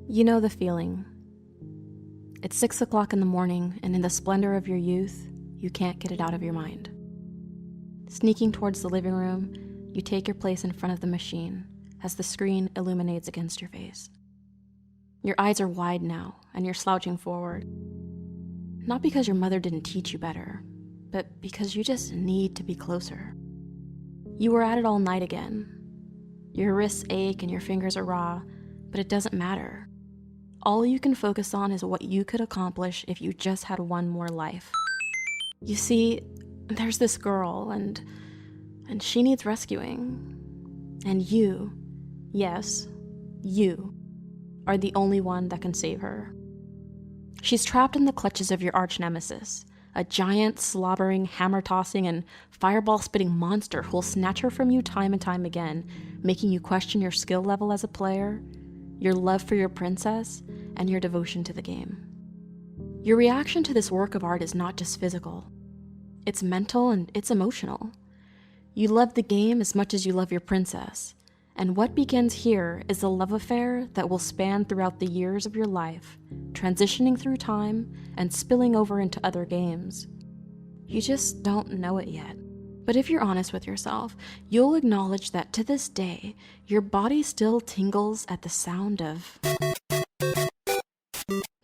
You know the feeling. It's 6 o'clock in the morning, and in the splendor of your youth, you can't get it out of your mind. Sneaking towards the living room, you take your place in front of the machine as the screen illuminates against your face. Your eyes are wide now, and you're slouching forward. Not because your mother didn't teach you better, but because you just need to be closer. You were at it all night again. Your wrists ache and your fingers are raw, but it doesn't matter. All you can focus on is what you could accomplish if you just had one more life. You see, there's this girl, and she needs rescuing. And you, yes, you, are the only one that can save her. She's trapped in the clutches of your arch nemesis, a giant, slobbering, hammer-tossing, and fireball-spitting monster who'll snatch her from you time and time again, making you question your skill level as a player, your love for your princess, and your devotion to the game. Your reaction to this work of art is not just physical. It's mental and it's emotional. You love the game as much as you love your princess, and what begins here is a love affair that will span throughout the years of your life, transitioning through time and spilling over into other games. You just don't know it yet. But if you're honest with yourself, you'll acknowledge that to this day, your body still tingles at the sound of...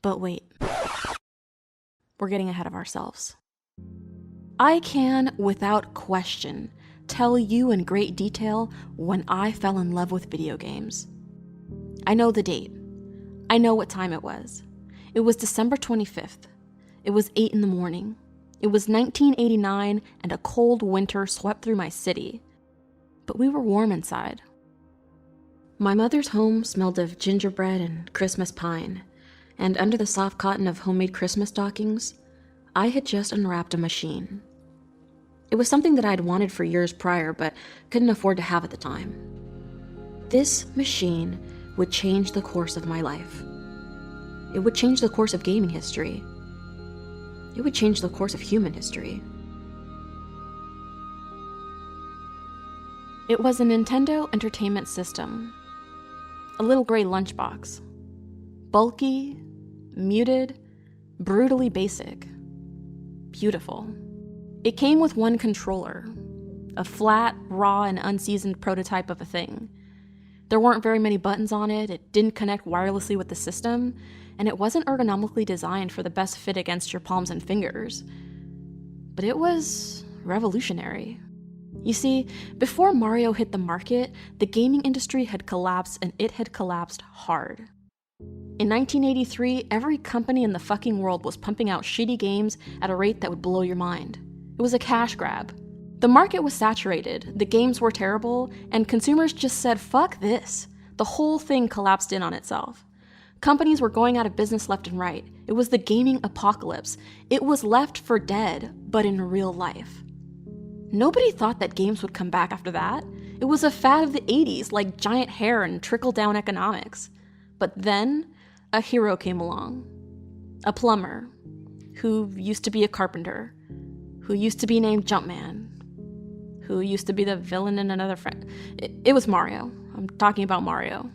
But wait, we're getting ahead of ourselves. I can, without question, tell you in great detail when I fell in love with video games. I know the date. I know what time it was. It was December 25th. It was 8 in the morning. It was 1989 and a cold winter swept through my city. But we were warm inside. My mother's home smelled of gingerbread and Christmas pine, and under the soft cotton of homemade Christmas stockings, I had just unwrapped a machine. It was something that I had wanted for years prior, but couldn't afford to have at the time. This machine would change the course of my life. It would change the course of gaming history. It would change the course of human history. It was a Nintendo Entertainment System. A little gray lunchbox. Bulky, muted, brutally basic. Beautiful. It came with one controller, a flat, raw, and unseasoned prototype of a thing. There weren't very many buttons on it, it didn't connect wirelessly with the system, and it wasn't ergonomically designed for the best fit against your palms and fingers. But it was revolutionary. You see, before Mario hit the market, the gaming industry had collapsed, and it had collapsed hard. In 1983, every company in the fucking world was pumping out shitty games at a rate that would blow your mind. It was a cash grab. The market was saturated, the games were terrible, and consumers just said, fuck this. The whole thing collapsed in on itself. Companies were going out of business left and right. It was the gaming apocalypse. It was left for dead, but in real life. Nobody thought that games would come back after that. It was a fad of the 80s, like giant hair and trickle-down economics. But then, a hero came along. A plumber, who used to be a carpenter, who used to be named Jumpman, who used to be the villain in another friend. It was Mario. I'm talking about Mario.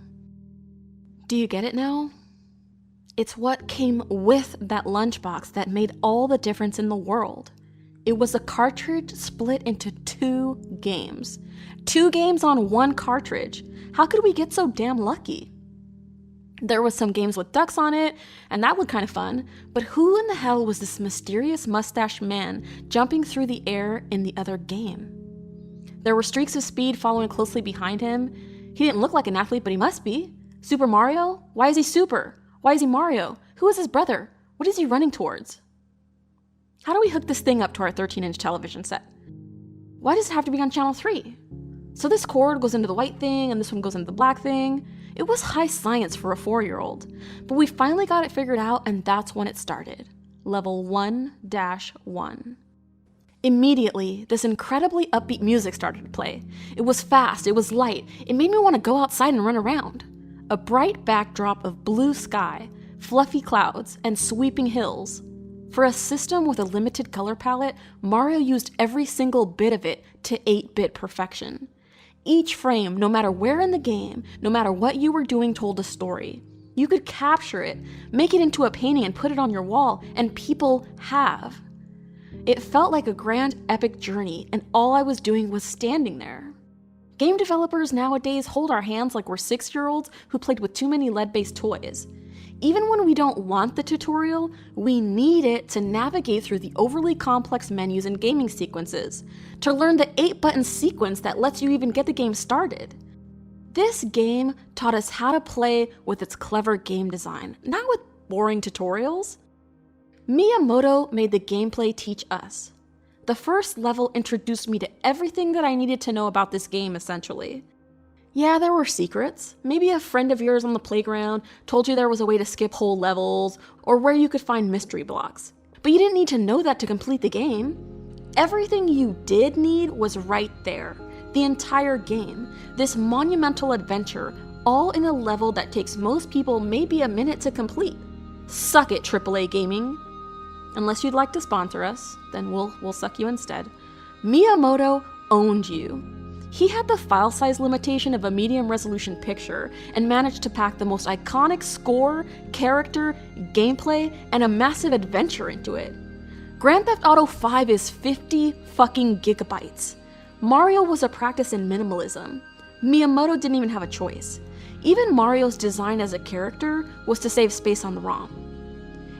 Do you get it now? It's what came with that lunchbox that made all the difference in the world. It was a cartridge split into 2 games. 2 games on one cartridge. How could we get so damn lucky? There was some games with ducks on it, and that looked kind of fun, but who in the hell was this mysterious mustached man jumping through the air in the other game? There were streaks of speed following closely behind him. He didn't look like an athlete, but he must be. Super Mario? Why is he super? Why is he Mario? Who is his brother? What is he running towards? How do we hook this thing up to our 13-inch television set? Why does it have to be on channel 3? So this cord goes into the white thing, and this one goes into the black thing. It was high science for a 4-year-old, but we finally got it figured out, and that's when it started. Level 1-1. Immediately, this incredibly upbeat music started to play. It was fast, it was light, it made me want to go outside and run around. A bright backdrop of blue sky, fluffy clouds, and sweeping hills. For a system with a limited color palette, Mario used every single bit of it to 8-bit perfection. Each frame, no matter where in the game, no matter what you were doing, told a story. You could capture it, make it into a painting and put it on your wall, and people have. It felt like a grand epic journey, and all I was doing was standing there. Game developers nowadays hold our hands like we're 6-year-olds who played with too many lead-based toys. Even when we don't want the tutorial, we need it to navigate through the overly complex menus and gaming sequences, to learn the 8-button sequence that lets you even get the game started. This game taught us how to play with its clever game design, not with boring tutorials. Miyamoto made the gameplay teach us. The first level introduced me to everything that I needed to know about this game, essentially. Yeah, there were secrets. Maybe a friend of yours on the playground told you there was a way to skip whole levels, or where you could find mystery blocks. But you didn't need to know that to complete the game. Everything you did need was right there. The entire game. This monumental adventure, all in a level that takes most people maybe a minute to complete. Suck it, AAA Gaming. Unless you'd like to sponsor us, then we'll suck you instead. Miyamoto owned you. He had the file size limitation of a medium resolution picture and managed to pack the most iconic score, character, gameplay, and a massive adventure into it. Grand Theft Auto 5 is 50 fucking gigabytes. Mario was a practice in minimalism. Miyamoto didn't even have a choice. Even Mario's design as a character was to save space on the ROM.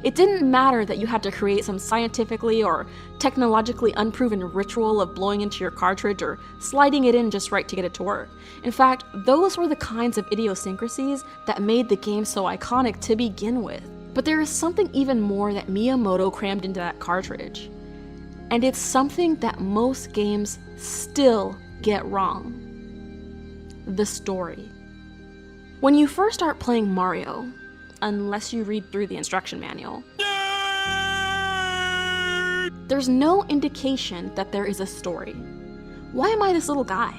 It didn't matter that you had to create some scientifically or technologically unproven ritual of blowing into your cartridge or sliding it in just right to get it to work. In fact, those were the kinds of idiosyncrasies that made the game so iconic to begin with. But there is something even more that Miyamoto crammed into that cartridge. And it's something that most games still get wrong. The story. When you first start playing Mario, unless you read through the instruction manual, there's no indication that there is a story. Why am I this little guy?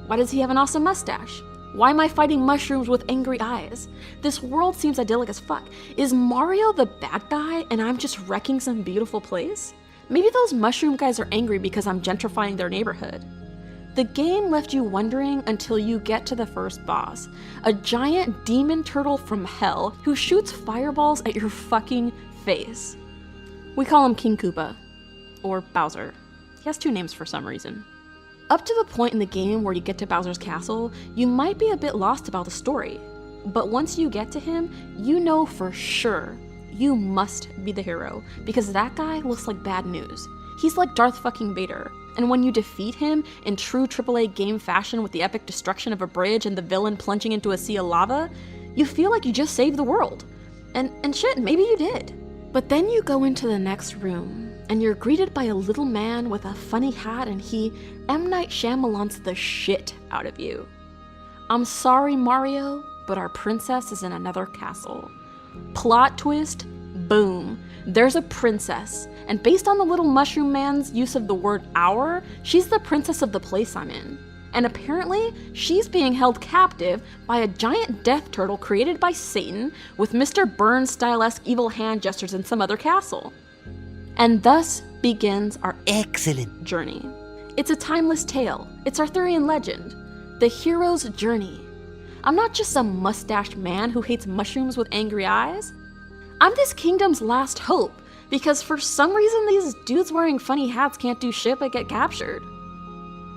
Why does he have an awesome mustache? Why am I fighting mushrooms with angry eyes? This world seems idyllic as fuck. Is Mario the bad guy and I'm just wrecking some beautiful place? Maybe those mushroom guys are angry because I'm gentrifying their neighborhood. The game left you wondering until you get to the first boss, a giant demon turtle from hell who shoots fireballs at your fucking face. We call him King Koopa, or Bowser. He has 2 names for some reason. Up to the point in the game where you get to Bowser's castle, you might be a bit lost about the story, but once you get to him, you know for sure you must be the hero, because that guy looks like bad news. He's like Darth fucking Vader, and when you defeat him in true AAA game fashion with the epic destruction of a bridge and the villain plunging into a sea of lava, you feel like you just saved the world. And shit, maybe you did. But then you go into the next room, and you're greeted by a little man with a funny hat, and he M. Night Shyamalans the shit out of you. I'm sorry, Mario, but our princess is in another castle. Plot twist, boom. There's a princess, and based on the little mushroom man's use of the word our, she's the princess of the place I'm in. And apparently, she's being held captive by a giant death turtle created by Satan with Mr. Burns-style-esque evil hand gestures in some other castle. And thus begins our excellent journey. It's a timeless tale. It's Arthurian legend. The hero's journey. I'm not just some mustached man who hates mushrooms with angry eyes. I'm this kingdom's last hope, because for some reason these dudes wearing funny hats can't do shit but get captured.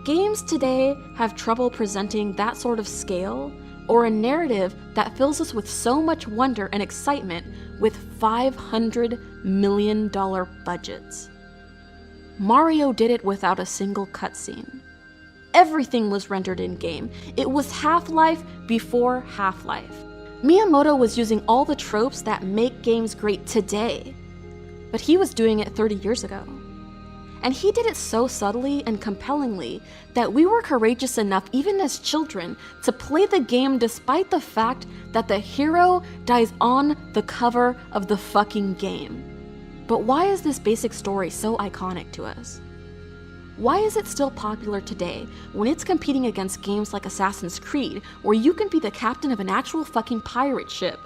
Games today have trouble presenting that sort of scale, or a narrative that fills us with so much wonder and excitement with $500 million budgets. Mario did it without a single cutscene. Everything was rendered in-game. It was Half-Life before Half-Life. Miyamoto was using all the tropes that make games great today, but he was doing it 30 years ago. And he did it so subtly and compellingly that we were courageous enough, even as children, to play the game despite the fact that the hero dies on the cover of the fucking game. But why is this basic story so iconic to us? Why is it still popular today when it's competing against games like Assassin's Creed, where you can be the captain of an actual fucking pirate ship?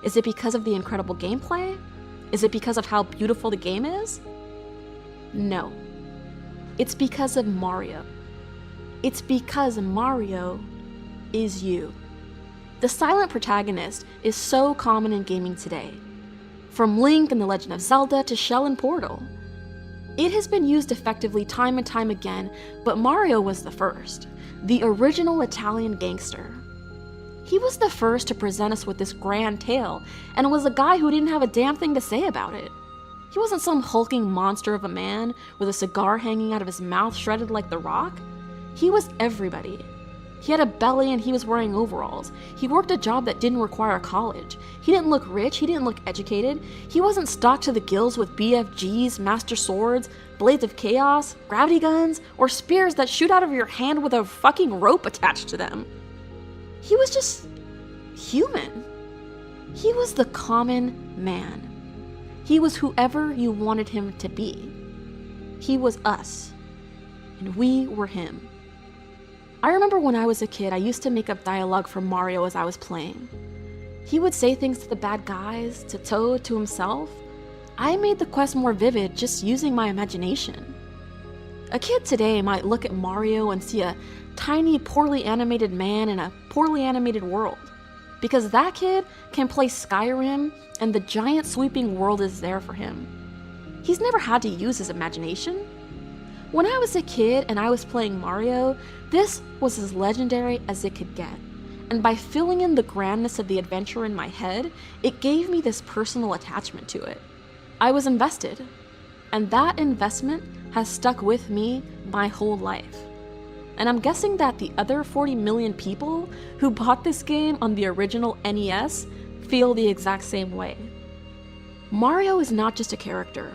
Is it because of the incredible gameplay? Is it because of how beautiful the game is? No. It's because of Mario. It's because Mario is you. The silent protagonist is so common in gaming today. From Link in The Legend of Zelda to Shell in Portal. It has been used effectively time and time again, but Mario was the first. The original Italian gangster. He was the first to present us with this grand tale, and was a guy who didn't have a damn thing to say about it. He wasn't some hulking monster of a man with a cigar hanging out of his mouth shredded like The Rock. He was everybody. He had a belly and he was wearing overalls. He worked a job that didn't require college. He didn't look rich, he didn't look educated. He wasn't stocked to the gills with BFGs, master swords, blades of chaos, gravity guns, or spears that shoot out of your hand with a fucking rope attached to them. He was just human. He was the common man. He was whoever you wanted him to be. He was us, and we were him. I remember when I was a kid, I used to make up dialogue for Mario as I was playing. He would say things to the bad guys, to Toad, to himself. I made the quest more vivid just using my imagination. A kid today might look at Mario and see a tiny, poorly animated man in a poorly animated world. Because that kid can play Skyrim and the giant sweeping world is there for him. He's never had to use his imagination. When I was a kid and I was playing Mario, this was as legendary as it could get. And by filling in the grandness of the adventure in my head, it gave me this personal attachment to it. I was invested. And that investment has stuck with me my whole life. And I'm guessing that the other 40 million people who bought this game on the original NES feel the exact same way. Mario is not just a character.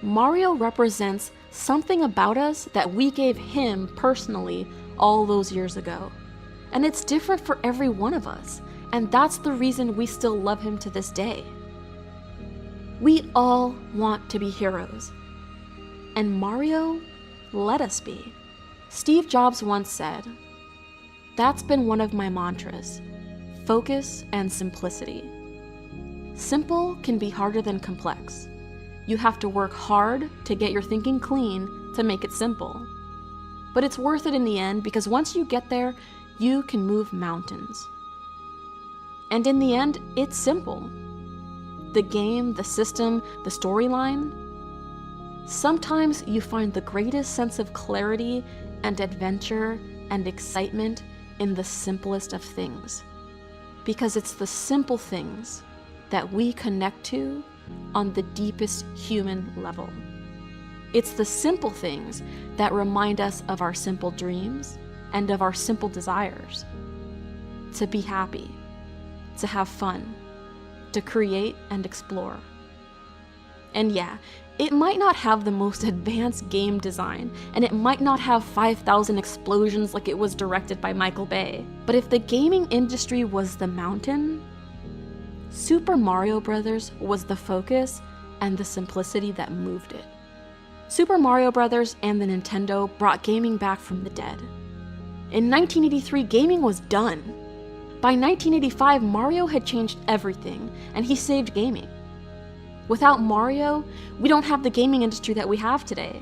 Mario represents something about us that we gave him personally all those years ago. And it's different for every one of us, and that's the reason we still love him to this day. We all want to be heroes, and Mario let us be. Steve Jobs once said, "That's been one of my mantras, focus and simplicity." Simple can be harder than complex. You have to work hard to get your thinking clean to make it simple. But it's worth it in the end because once you get there, you can move mountains. And in the end, it's simple. The game, the system, the storyline. Sometimes you find the greatest sense of clarity and adventure and excitement in the simplest of things. Because it's the simple things that we connect to on the deepest human level. It's the simple things that remind us of our simple dreams and of our simple desires. To be happy, to have fun, to create and explore. And yeah, it might not have the most advanced game design, and it might not have 5,000 explosions like it was directed by Michael Bay. But if the gaming industry was the mountain, Super Mario Bros. Was the focus and the simplicity that moved it. Super Mario Bros. And the Nintendo brought gaming back from the dead. In 1983, gaming was done. By 1985, Mario had changed everything, and he saved gaming. Without Mario, we don't have the gaming industry that we have today.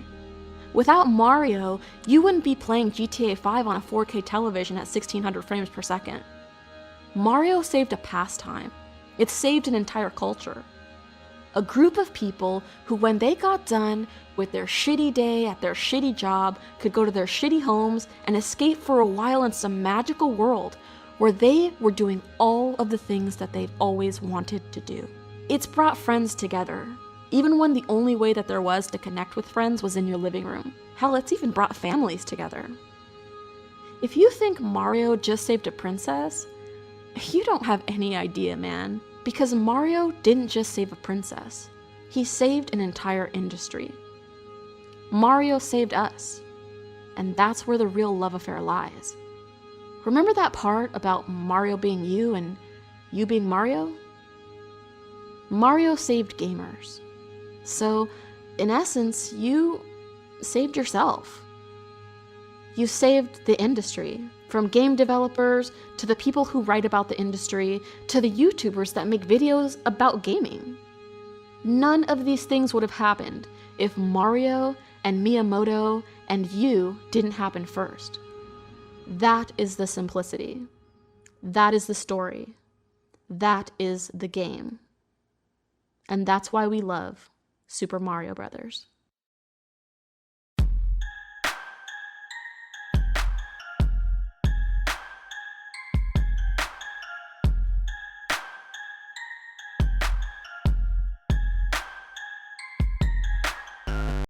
Without Mario, you wouldn't be playing GTA 5 on a 4K television at 1600 frames per second. Mario saved a pastime. It saved an entire culture. A group of people who, when they got done with their shitty day at their shitty job, could go to their shitty homes and escape for a while in some magical world where they were doing all of the things that they've always wanted to do. It's brought friends together, even when the only way that there was to connect with friends was in your living room. Hell, it's even brought families together. If you think Mario just saved a princess, you don't have any idea, man. Because Mario didn't just save a princess. He saved an entire industry. Mario saved us. And that's where the real love affair lies. Remember that part about Mario being you and you being Mario? Mario saved gamers. So, in essence, you saved yourself. You saved the industry. From game developers, to the people who write about the industry, to the YouTubers that make videos about gaming. None of these things would have happened if Mario and Miyamoto and you didn't happen first. That is the simplicity. That is the story. That is the game. And that's why we love Super Mario Brothers.